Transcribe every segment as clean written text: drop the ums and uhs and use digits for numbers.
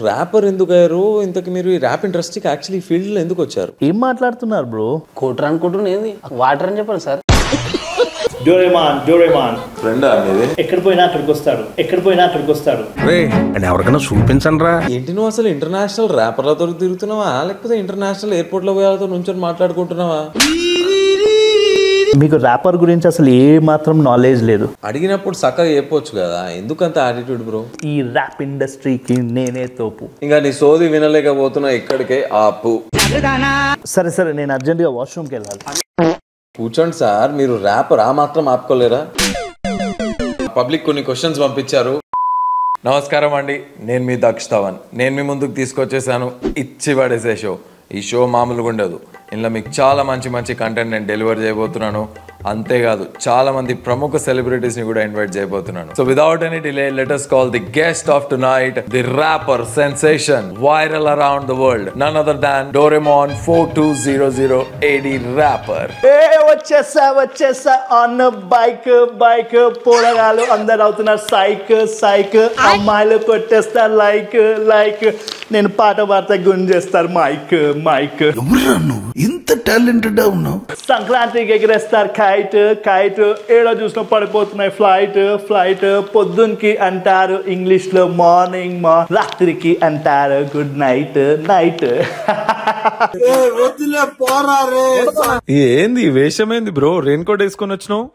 Wrapper ఎందుకు అయ్యారు? ఇంతకు మీరు ఈ ర్యాప్ ఇండస్ట్రీకి యాక్చువల్లీ ఫీల్డ్ లో ఎందుకు వచ్చారు? ఏం మాట్లాడుతున్నారు బ్రో? కోటర్ అనుకుంటున్నది వాటర్ అని చెప్పారు సార్. డోరేమాన్ ఫ్రెండా మీది? ఎక్కడ పోయినా అక్కడికి వస్తాడు. ఎవరికైనా చూపించండి రా. ఏంటి నువ్వు అసలు ఇంటర్నేషనల్ ర్యాపర్లతో తిరుగుతున్నావా లేకపోతే ఇంటర్నేషనల్ ఎయిర్పోర్ట్ లో పోయాలతో నుంచొని మాట్లాడుకుంటున్నావా? మీకు ర్యాపర్ గురించి అసలు ఏ మాత్రం నాలెడ్జ్ లేదు. అడిగినప్పుడు చక్కగా చెప్పొచ్చు కదా, ఎందుకంత యాటిట్యూడ్ బ్రో? ఈ ర్యాప్ ఇండస్ట్రీకి నేనే తోపు. ఇంకా నీ సోది వినలేకపోతున్నా, ఇక్కడికే ఆపు. సరే సరే, నేను అర్జెంటుగా వాష్రూమ్కి వెళ్ళాలి. కూర్చోండి సార్, మీరు ర్యాపర్ ఆ మాత్రం ఆపుకోలేరా? పబ్లిక్ కొన్ని క్వశ్చన్స్ పంపించారు. నమస్కారం అండి, నేను మీ దక్ష్ ధవన్. నేను మీ ముందుకు తీసుకొచ్చేసాను ఇచ్చి పడేసే షో. ఈ షో మామూలుగా ఉండదు. ఇందులో మీకు చాలా మంచి కంటెంట్ నేను డెలివర్ చేయబోతున్నాను. అంతేకాదు చాలా మంది ప్రముఖ సెలబ్రిటీస్ ని కూడా ఇన్వైట్ చేయబోతున్నాను. So without any delay let us call the guest of tonight, the rapper sensation viral around the world, none other than Doraemon 4200 AD rapper. వచ్చేసా ఆన్ బైక్ పోరగాలు అందరు అవుతున్నారు సైక్ అమ్మాయిలు కొట్టేస్తారు లైక్ నేను పాట పాడితే గుంజేస్తారు మైక్. ఇంత టాలెంటెడ్ ఉన్నావు. సంక్రాంతికి ఎగిరేస్తారు కైట్ ఏడో చూసిన పడిపోతున్నాయి ఫ్లైట్ పొద్దున్కి అంటారు ఇంగ్లీష్ లో మార్నింగ్, రాత్రికి అంటారు గుడ్ నైట్. ఏంది వేషమేంది బ్రో? రెయిన్ కోట్ వేసుకొని వచ్చినావు?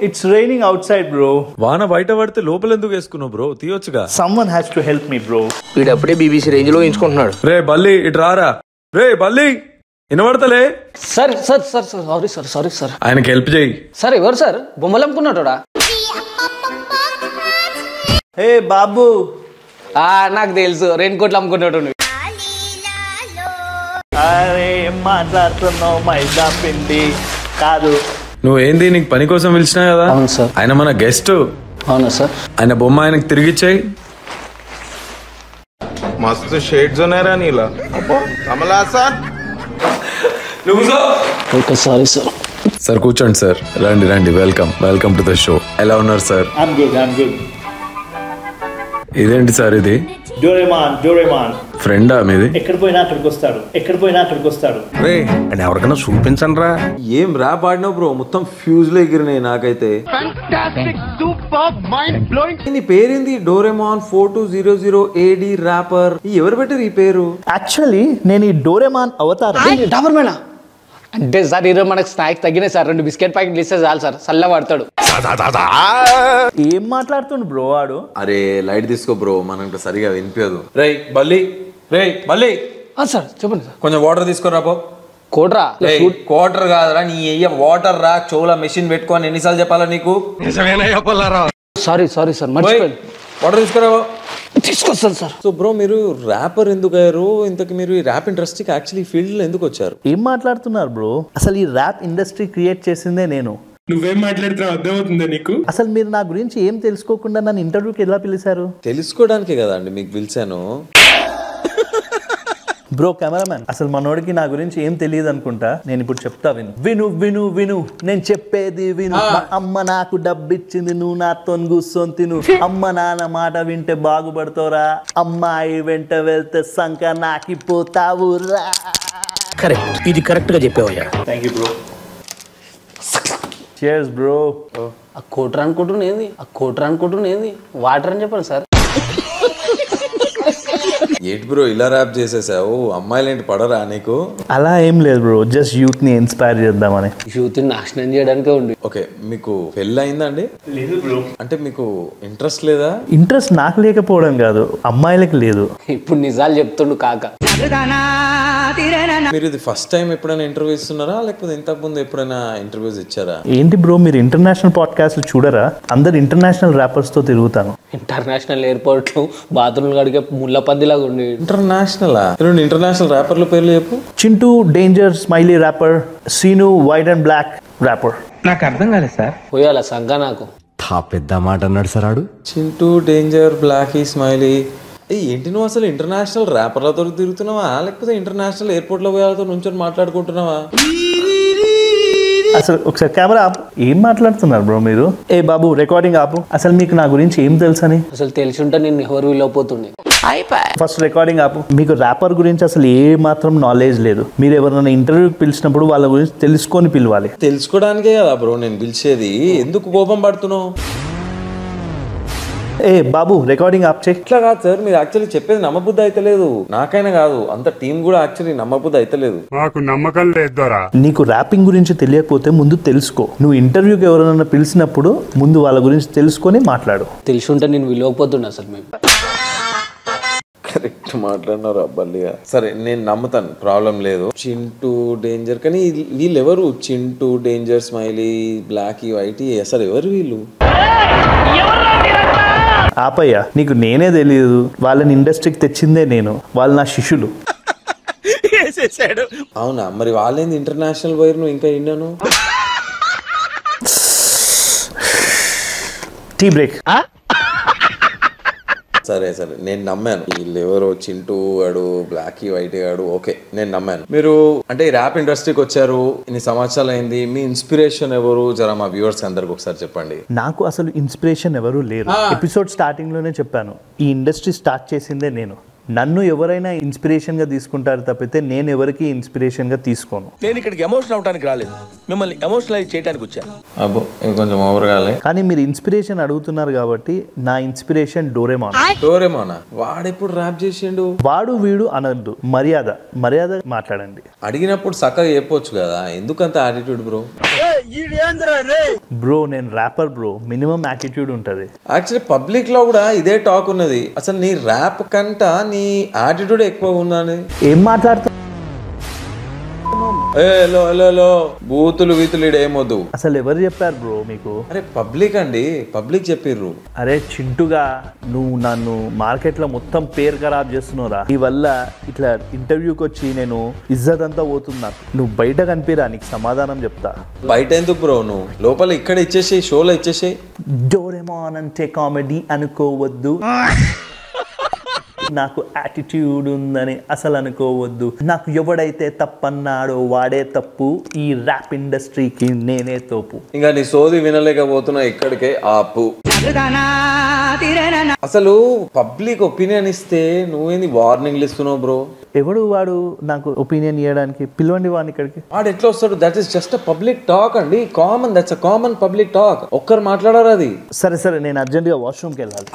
It's raining outside bro. వాన బయట పడితే లోపల ఎందుకు వేసుకున్నావు బ్రో? తీయొచ్చుగా. Someone has to help me bro. వీడప్పుడే బీబీసీ రేంజ్ లో ఎంచుకుంటున్నాడు. రే బల్లి ఇటు రారా. రే బల్లి వినబడతలే. Sir sorry sir. ఆయనకి హెల్ప్ చేయి. సార్ ఎవరు సార్? బొమ్మలు అమ్ముకున్నాడా? హే బాబు. నాకు తెలుసు, రెయిన్ కోట్లు అమ్ముకున్నాడు. అరే ఏం మాట్లాడుతున్నావు? మైదా పిండి కాదు. నువ్వేంది, నీకు పని కోసం పిలిచినా కదా? అవును సార్. ఆయన మన గెస్ట్. అవునా సార్? ఆయన బొమ్మ ఆయనకు తిరిగిచ్చాయి. मस्त शेड्स ఉన్నాయరా నీలా. అబ్బో Kamalhaasan. Okay sorry sir. Sir కూర్చోండి సార్. రండి వెల్కమ్ టు ద షో. ఎలా ఉన్నారు సార్? I'm good. ఇదేంటి సార్ ఇది? డోరేమాన్ ఫ్రెండా మీది? ఎక్కడ పోయినా అక్కడికి వస్తాడు. ఎవరికైనా చూపించండి రా. ఏం ర్యాప్ ఆడినావు బ్రో? మొత్తం ఫ్యూజ్ లో ఎగిరినాయి నాకైతే. నీ పేరేంది? Doraemon 4200 AD rapper. ఎవరు పెట్టారు ఈ పేరు? యాక్చువల్లీ నేను ఈ డోరేమాన్ అవతారం. డాబర్మేనా అంటే సార్ ఈరోజు మనకు స్నాక్స్ తగ్గినాయి సార్. 2 బిస్కెట్ ప్యాకెట్లు ఇస్తే చాలు సార్, చల్ల పడతాడు. ఏం మాట్లాడుతుండు బ్రో వాడు? అరే లైట్ తీసుకో బ్రో, మనకు సరిగా వినిపించదు. రేయ్ బల్లి సార్ చెప్పండి సార్. కొంచెం వాటర్ తీసుకురా పో. కోట్రా? క్వార్టర్ కాదురా నీ అయ్య, వాటర్ రా. చెవుల మెషిన్ పెట్టుకొని ఎన్నిసార్లు చెప్పాలా నీకు? సారీ సార్ మర్చిపోయాను. వాటర్ తీసుకురా. తీసుకొస్తాను సార్. సో బ్రో మీరు ర్యాపర్ ఎందుకు అయ్యారు? ఇంతకు మీరు ఈ ర్యాప్ ఇండస్ట్రీకి యాక్చువల్లీ ఫీల్డ్ లో ఎందుకు వచ్చారు? ఏం మాట్లాడుతున్నారు బ్రో? అసలు ఈ ర్యాప్ ఇండస్ట్రీ క్రియేట్ చేసిందే నేను. నువ్వేం మాట్లాడుతున్నావు అర్థమవుతుందా నీకు? అసలు మీరు నా గురించి ఏం తెలుసుకోకుండా నన్ను ఇంటర్వ్యూకి ఎలా పిలిచారు? తెలుసుకోవడానికే కదా అండి మీకు పిలిచాను. బ్రో కెమెరామ్యాన్, అసలు మనోడికి నా గురించి ఏం తెలియదు అనుకుంటా. నేను ఇప్పుడు చెప్తా విను. నేను చెప్పేది విను. మా అమ్మ నాకు డబ్బిచ్చింది, నువ్వు నాతో కూర్చొని తిను. అమ్మ నాన్న మాట వింటే బాగుపడతావురా, అమ్మాయి వెంట వెళ్తే సంక నాకిపోతావురా. కరెక్ట్, ఇది కరెక్ట్ గా చెప్పావయ్యా. Thank you bro. Cheers bro. ఆ కోటర్ అనుకుంటున్నది వాటర్ అని చెప్పాలి సార్. ఏంటి బ్రో ఇలా ర్యాప్ చేసేసావు? అమ్మాయిలు ఏంటి పడరా నీకు? అలా ఏం లేదు బ్రో, జస్ట్ యూత్ ని ఇన్స్పైర్ చేద్దామని. యూత్ నాశనం చేయడానికే ఉంది. ఓకే, మీకు పెళ్ళి అయిందా అండి? లేదు బ్రో. అంటే మీకు ఇంట్రెస్ట్ లేదా? ఇంట్రెస్ట్ నాకు లేకపోవడం కాదు, అమ్మాయిలకి లేదు. ఇప్పుడు నిజాలు చెప్తుండు కాక. మీరు ఇది ఫస్ట్ టైం ఎప్పుడైనా ఇంటర్వ్యూ ఇస్తున్నారా లేకపోతే ఇంతకు ముందు ఎప్పుడైనా ఇంటర్వ్యూస్ ఇచ్చారా? ఏంటి బ్రో మీరు ఇంటర్నేషనల్ పాడ్కాస్ట్ చూడరా? అందరు ఇంటర్నేషనల్ ర్యాపర్స్ తో తిరుగుతాను. ఇంటర్నేషనల్ ఎయిర్పోర్ట్ లో బాత్రూమ్ గడిగే ముళ్ళపందిలాగా ఉండి. ఇంటర్నేషనల్ ర్యాపర్ల పేర్లు చెప్పు. Chintu danger smiley rapper, Seenu white and black rapper. నాకు అర్థం కాలేదు సార్. పోయాల సంఘ నాకు పెద్ద మాట అన్నాడు సార్ ఆడు. Chintu danger Blackie smiley. ఏంటి నువ్వు అసలు ఇంటర్నేషనల్ ర్యాపర్లతో తిరుగుతున్నావా లేకపోతే ఇంటర్నేషనల్ ఎయిర్పోర్ట్ లో పోయాలతో నుంచొని మాట్లాడుకుంటున్నావా? అసలు ఒకసారి కెమెరా ఆపు. ఏం మాట్లాడుతున్నారు బ్రో మీరు? ఏ బాబు రికార్డింగ్ ఆపు. అసలు మీకు నా గురించి ఏం తెలుసని? అసలు తెలిసి ఉంటే నేను ఎవరు వీళ్ళపోతుండే. ఫస్ట్ రికార్డింగ్ ఆపు. మీకు ర్యాపర్ గురించి అసలు ఏ మాత్రం నాలెడ్జ్ లేదు. మీరు ఎవరైనా ఇంటర్వ్యూకి పిలిచినప్పుడు వాళ్ళ గురించి తెలుసుకొని పిలవాలి. తెలుసుకోవడానికే కదా బ్రో నేను పిలిచేది. ఎందుకు కోపం పడుతున్నావు? ఏ బాబు రికార్డింగ్ ఆప్ చేయి. ఇట్లా కాదు సార్, మీరు యాక్చువల్లీ చెప్పేది నమ్మబుద్ధి అయితలేదు. నాకైనా కాదు, అంత టీం కూడా యాక్చువల్లీ నమ్మబుద్ధి అయితలేదు. మాకు నమ్మకం లేదు. నీకు ర్యాపింగ్ గురించి తెలియకపోతే ముందు తెలుసుకో. నువ్వు ఇంటర్వ్యూకి ఎవరైనా పిలిచినప్పుడు ముందు వాళ్ళ గురించి తెలుసుకొని మాట్లాడు. తెలిసి ఉంటే నేను విలువకపోతున్నా సార్ మేము. కరెక్ట్ మాట్లాడినారు అబ్బాలిగా. సరే నేను నమ్ముతాను, ప్రాబ్లం లేదు. చింటూ డేంజర్, కానీ వీళ్ళెవరు? Chintu danger, smiley, black, white, అసలు ఎవరు వీళ్ళు? ఆపయ్యా, నీకు నేనే తెలియదు. వాళ్ళని ఇండస్ట్రీకి తెచ్చిందే నేను. వాళ్ళు నా శిష్యులు. అవునా? మరి వాళ్ళేంది ఇంటర్నేషనల్ పోయారు, నువ్వు ఇంకా విన్నాను. Tea break. సరే సరే నేను నమ్మాను. వీళ్ళు ఎవరో చింటూ గాడు, బ్లాక్ వైట్ గాడు, ఓకే నేను నమ్మాను. మీరు అంటే ర్యాప్ ఇండస్ట్రీకి వచ్చారు, ఇన్ని సంవత్సరాలు అయింది. మీ ఇన్స్పిరేషన్ ఎవరు? జర మా వ్యూవర్స్ అందరికి ఒకసారి చెప్పండి. నాకు అసలు ఇన్స్పిరేషన్ ఎవరు లేరు. ఎపిసోడ్ స్టార్టింగ్ లోనే చెప్పాను, ఈ ఇండస్ట్రీ స్టార్ట్ చేసిందే నేను. నన్ను ఎవరైనా ఇన్స్పిరేషన్ గా తీసుకుంటారు తప్పితే నేను ఎవరికి ఇన్స్పిరేషన్ గా తీసుకోను. నేను ఇక్కడికి ఎమోషనల్ అవడానికి రాలేదు, మిమ్మల్ని ఎమోషనలైజ్ చేయడానికి వచ్చాను. అబ్బో ఇది కొంచెం ఓవర్ కాలే. కానీ మీరు ఇన్స్పిరేషన్ అడుగుతున్నారు కాబట్టి నా ఇన్స్పిరేషన్ డోరేమాన్. డోరేమానా? వాడెప్పుడు ర్యాప్ చేసిండు? వాడు వీడు అనద్దు, మర్యాద మర్యాద మాట్లాడండి. అడిగినప్పుడు చక్కగా చెప్పొచ్చు కదా, ఎందుకంత యాటిట్యూడ్ బ్రో? బ్రో నేను ర్యాపర్ బ్రో, మినిమం యాటిట్యూడ్ ఉంటది. యాక్చువల్లీ పబ్లిక్ లో కూడా ఇదే టాక్ ఉన్నది. అసలు నీ ర్యాప్ కంట నీ యాటిట్యూడ్ ఎక్కువ ఉందని. ఏం మాట్లాడుతా? బూతులు వీతులు ఏమొద్దు. అసలు ఎవరు చెప్పారు బ్రో మీకు? అరే పబ్లిక్ అండి, పబ్లిక్ చెప్పిర్రు. అరే చింటుగా, నువ్వు నన్ను మార్కెట్ లో మొత్తం పేరు ఖరాబ్ చేస్తున్నావురా. నీ వల్ల ఇట్లా ఇంటర్వ్యూకి వచ్చి నేను ఇజ్జత్ అంతా పోతున్నా. నువ్వు బయట కనిపిరా, నీకు సమాధానం చెప్తా. బయట ఎందుకు బ్రో? నువ్వు లోపల ఇక్కడ ఇచ్చేసేయి, షోలో ఇచ్చేసేయి. డోరేమాన్ అంటే కామెడీ అనుకోవద్దు. నాకు యాటిట్యూడ్ ఉందని అసలు అనుకోవద్దు. నాకు ఎవడైతే తప్పన్నాడో వాడే తప్పు. ఈ ర్యాప్ ఇండస్ట్రీకి నేనే తోపు. ఇంకా నీ సోది వినలేకపోతున్నా, ఇక్కడికే ఆపు. అసలు పబ్లిక్ ఒపీనియన్ ఇస్తే నువ్వేంది వార్నింగ్లు ఇస్తున్నావు బ్రో? ఎవడు వాడు నాకు ఒపీనియన్ ఇవ్వడానికి? పిలవండి వాడిని ఇక్కడికి. వాడు ఎట్లా వస్తాడు? That is just a public talk అండి, common. That's a common public talk. ఒక్కరు మాట్లాడారు అది. సరే సరే, నేను అర్జెంట్గా వాష్రూమ్కి వెళ్ళాలి.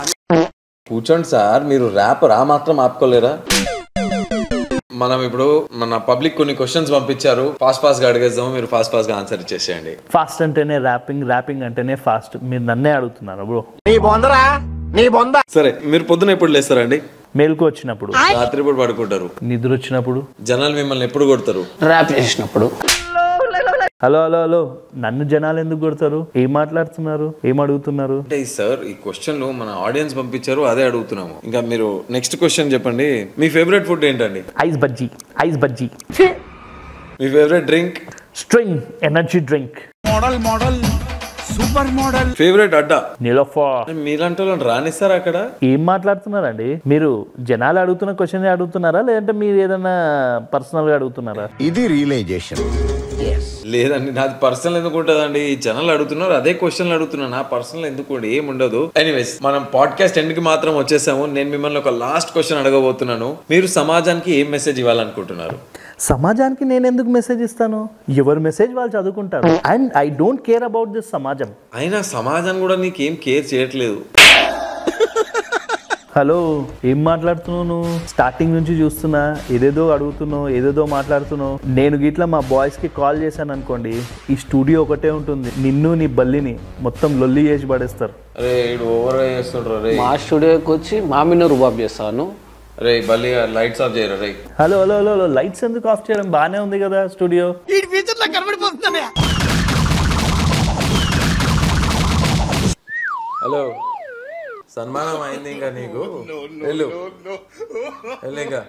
కూర్చోండి సార్, మీరు ర్యాపర్ ఆ మాత్రం ఆపుకోలేరా? మనం ఇప్పుడు మన పబ్లిక్ కొన్ని క్వశ్చన్స్ పంపించారు, ఫాస్ట్ గా అడిగేద్దాము. మీరు ఫాస్ట్ గా ఆన్సర్ ఇచ్చేసేయండి. ఫాస్ట్ అంటేనే ర్యాపింగ్, ర్యాపింగ్ అంటేనే ఫాస్ట్. మీరు నన్నే అడుగుతున్నారు బ్రో. సరే మీరు పొద్దున ఎప్పుడు లేస్తారండి? మేలుకు వచ్చినప్పుడు. రాత్రి ఎప్పుడు పడుకుంటారు? నిద్ర వచ్చినప్పుడు. జనాలు మిమ్మల్ని ఎప్పుడు కొడతారు? ర్యాప్ చేసినప్పుడు. హలో హలో హలో, నన్ను జనాలు ఎందుకు కొడతారు? ఏం మాట్లాడుతున్నారు? ఏం అడుగుతున్నారు? అంటే సార్ ఈ క్వశ్చన్లు మన ఆడియన్స్ పంపించారు, అదే అడుగుతున్నాము. ఇంకా మీరు నెక్స్ట్ క్వశ్చన్ చెప్పండి. మీ ఫేవరెట్ ఫుడ్ ఏంటండి? ఐస్ బజ్జీ. ఐస్ బజ్జీ. మీ favourite drink? Sting energy drink. Model super model. Favourite అడ్డా? నిలోఫా. మీలాంటి వాళ్ళని రానిస్తారా అక్కడ? ఏం మాట్లాడుతున్నారండి మీరు? జనాలు అడుగుతున్న క్వశ్చన్ అడుగుతున్నారా, లేదంటే మీరు ఏదైనా పర్సనల్ గా అడుగుతున్నారా? ఇది రియలైజేషన్. లేదండి, నాది పర్సనల్ ఎందుకు ఉంటుందండి? జనాలు అడుగుతున్నారు, అదే క్వశ్చన్లు అడుగుతున్నా. నా పర్సనల్ ఎందుకు ఏం ఉండదు. ఎనీవేస్ మనం పాడ్కాస్ట్ ఎండ్ కి మాత్రం వచ్చేసాము. నేను మిమ్మల్ని ఒక లాస్ట్ క్వశ్చన్ అడగబోతున్నాను. మీరు సమాజానికి ఏం మెసేజ్ ఇవ్వాలనుకుంటున్నారు? సమాజానికి నేను ఎందుకు మెసేజ్ ఇస్తాను? ఎవరి మెసేజ్ వాళ్ళు చదువుకుంటారు. And I don't care about this సమాజం. అయినా సమాజం కూడా నీకేం కేర్ చేయట్లేదు. హలో, ఏం మాట్లాడుతున్నావు నువ్వు? స్టార్టింగ్ నుంచి చూస్తున్నా, ఏదేదో అడుగుతున్నావు, ఏదేదో మాట్లాడుతున్నావు. నేను గిట్లా మా బాయ్స్ కి కాల్ చేశాను అనుకోండి, ఈ స్టూడియో ఒకటే ఉంటుంది, నిన్ను నీ బల్లిని మొత్తం లొల్లి చేసి పడేస్తారు. అరే ఇడు ఓవర్ చేస్తుండ్రు. రే మా స్టూడియోకి వచ్చి మా మీద రుబాబ్ చేస్తాను. రే బల్లి లైట్స్ ఆఫ్ చేయరా? రే hello hello hello hello, lights ఎందుకు ఆఫ్ చేయడం? బానే ఉంది కదా స్టూడియో. హలో, సన్మానం అయింది ఇంకా నీకు? వెళ్ళు ఇంకా.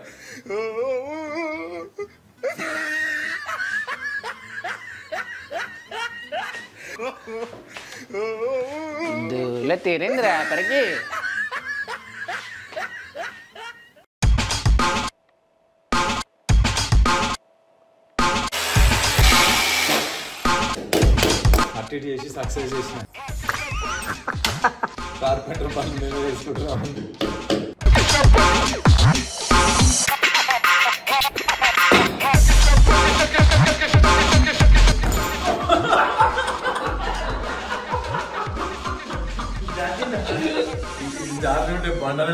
తీరేంద్ర అక్కడికి. అటు చేసి సక్సెస్ చేసిన కార్పెంటర్ పని మేము వేసుకుంటున్నాం. బండనే